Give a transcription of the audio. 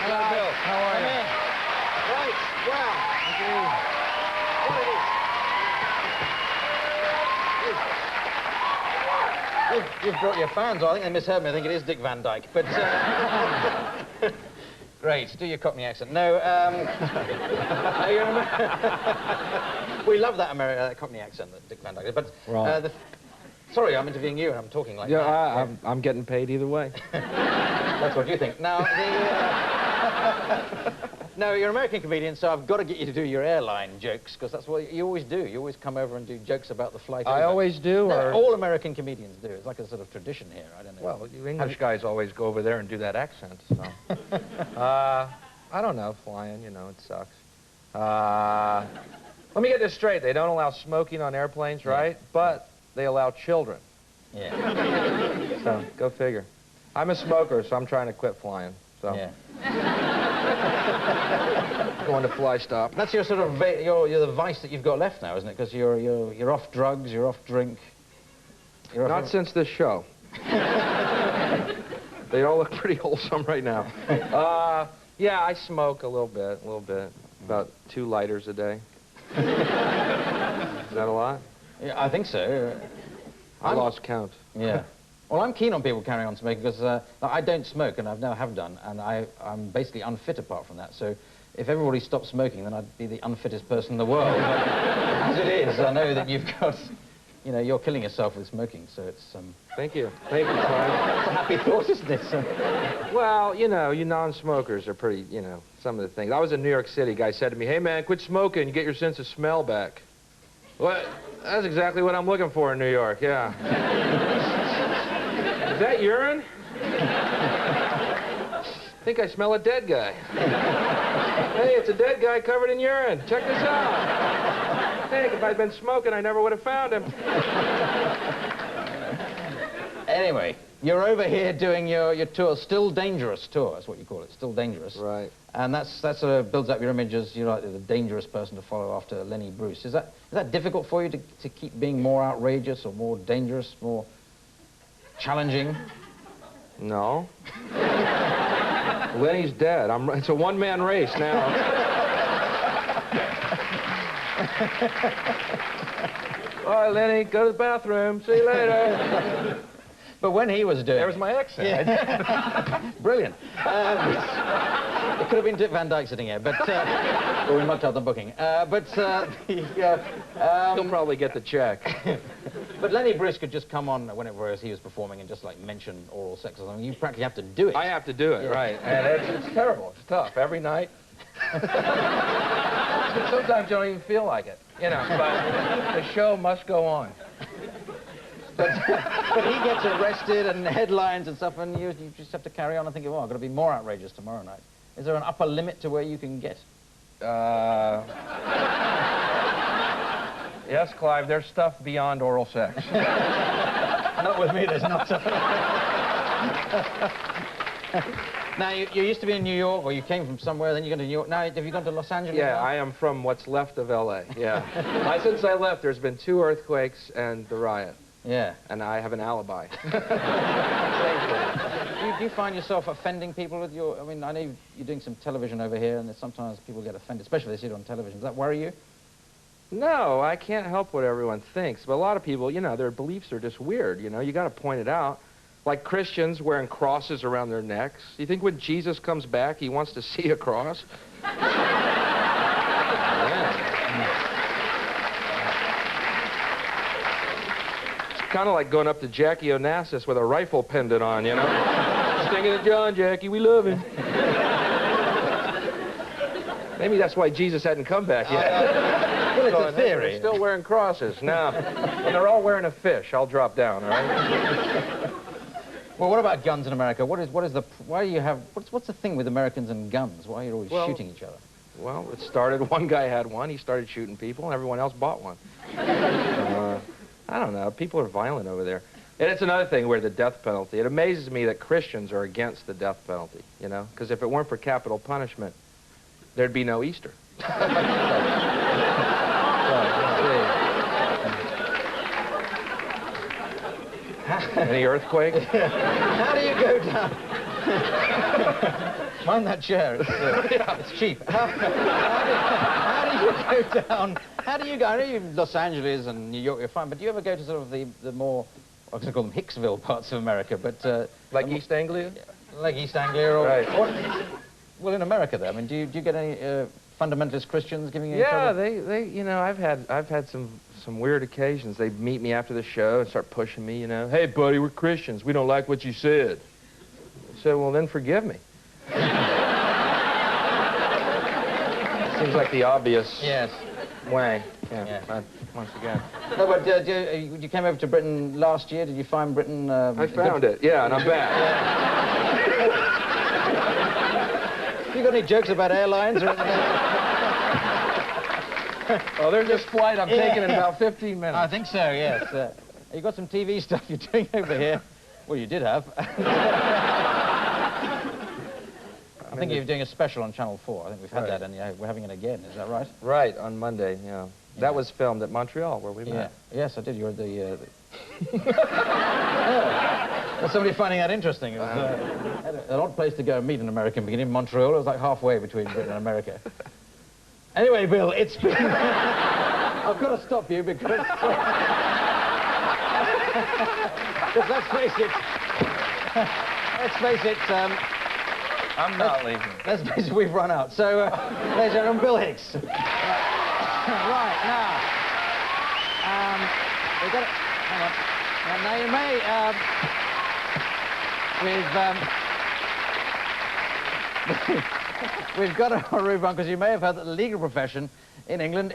Hello, Bill. How are you? Right, well. You've brought your fans. I think they misheard me. I think it is Dick Van Dyke. But great. Do your Cockney accent. No. We love that Cockney accent that Dick Van Dyke did. But Right. sorry, I'm interviewing you and I'm talking like Yeah, that. I'm getting paid either way. That's what you think. Now, no, you're an American comedian, so I've got to get you to do your airline jokes, because that's what you always do. You always come over and do jokes about the flight over. I always do, No, or... all American comedians do. It's like a sort of tradition here. I don't know. Well, you English guys always go over there and do that accent, so... I don't know, flying, you know, it sucks. Let me get this straight. They don't allow smoking on airplanes, right? But they allow children. Yeah. So, go figure. I'm a smoker, so I'm trying to quit flying, so... Yeah. Going to fly stop. That's your sort of you're the vice that you've got left now, isn't it? Because you're off drugs, you're off drink. You're Not off since this show. They all look pretty wholesome right now. Yeah, I smoke a little bit. About 2 lighters a day. Is that a lot? Yeah, I think so. I lost count. Yeah. Well, I'm keen on people carrying on smoking because I don't smoke, and I've never have done, and I'm basically unfit apart from that. So if everybody stopped smoking, then I'd be the unfittest person in the world. But as it is, I know that you've got, you know, you're killing yourself with smoking, so it's... Thank you. Thank you, Clive. It's a happy thought, isn't it? Well, you know, you non-smokers are pretty, you know, some of the things. I was in New York City. A guy said to me, hey, man, quit smoking. You get your sense of smell back. Well, that's exactly what I'm looking for in New York, yeah. Is that urine? I think I smell a dead guy. Hey, it's a dead guy covered in urine. Check this out. Hey, if I'd been smoking, I never would have found him. Anyway, you're over here doing your tour, Still Dangerous tour, that's what you call it, Still Dangerous. Right. And that sort of builds up your image as you're like the dangerous person to follow after Lenny Bruce. Is that difficult for you to keep being more outrageous or more dangerous, more challenging? No. Lenny's dead. It's a one-man race now. All right, Lenny, go to the bathroom. See you later. But when he was doing... There's my accent. Yeah. Brilliant. It could have been Dick Van Dyke sitting here, but... or we mucked up the booking. He'll probably get the check. But Lenny Bruce could just come on whenever he was performing and just, like, mention oral sex or something. You practically have to do it. I have to do it, right. And it's terrible. It's tough. Every night. Sometimes you don't even feel like it, you know, but the show must go on. But he gets arrested and headlines and stuff, and you just have to carry on and think, oh, I've got to be more outrageous tomorrow night. Is there an upper limit to where you can get? Yes, Clive, there's stuff beyond oral sex. Not with me, there's not. Now, you used to be in New York, or you came from somewhere, then you go to New York. Now, have you gone to Los Angeles? Yeah, now? I am from what's left of L.A., yeah. Since I left, there's been 2 earthquakes and the riot. Yeah. And I have an alibi. Do you find yourself offending people with your... I mean, I know you're doing some television over here, and sometimes people get offended, especially if they see it on television. Does that worry you? No, I can't help what everyone thinks. But a lot of people, you know, their beliefs are just weird, you know. You got to point it out. Like Christians wearing crosses around their necks. You think when Jesus comes back, he wants to see a cross? Kind of like going up to Jackie Onassis with a rifle pendant on, you know? Singing to John, Jackie, we love him. Maybe that's why Jesus hadn't come back yet. Well, it's a theory. They're still wearing crosses. Now, when they're all wearing a fish, I'll drop down, all right? Well, what about guns in America? What's the thing with Americans and guns? Why are you always shooting each other? Well, it started, one guy had one, he started shooting people, and everyone else bought one. I don't know, people are violent over there. And it's another thing where the death penalty, it amazes me that Christians are against the death penalty, you know? Because if it weren't for capital punishment, there'd be no Easter. Any earthquake? How do you go down? Mind that chair. It's cheap. How do you go down? How do you go? I know you're in Los Angeles and New York, you're fine, but do you ever go to sort of the more, I was going to call them Hicksville parts of America, but... like East Anglia? Like East Anglia or... Right. Well, in America, though, I mean, do you get any fundamentalist Christians giving you any Yeah, trouble? they, you know, I've had some weird occasions. They meet me after the show and start pushing me, you know. Hey, buddy, we're Christians. We don't like what you said. I said, well, then forgive me. Seems like the obvious way. Yeah. Once again. No, but you came over to Britain last year. Did you find Britain... I found it, yeah, and I'm back. You got any jokes about airlines or anything? Oh, there's this flight I'm taking in about 15 minutes. I think so, yes. You got some TV stuff you're doing over here. Well, you did have. I think you're doing a special on Channel 4. I think we've had that, and we're having it again. Is that right? Right, on Monday, yeah. That was filmed at Montreal, where we met. Yes, I did. You were the... Well, somebody finding that interesting. It was an odd place to go and meet an American beginning. Montreal, it was like halfway between Britain and America. Anyway, Bill, it's been... I've got to stop you because... let's face it... I'm not leaving. Let's face it, we've run out. So, ladies and gentlemen, Bill Hicks. Right, now... we've got... Hang on. Now, you may... we've got a roof on, because you may have heard that the legal profession in England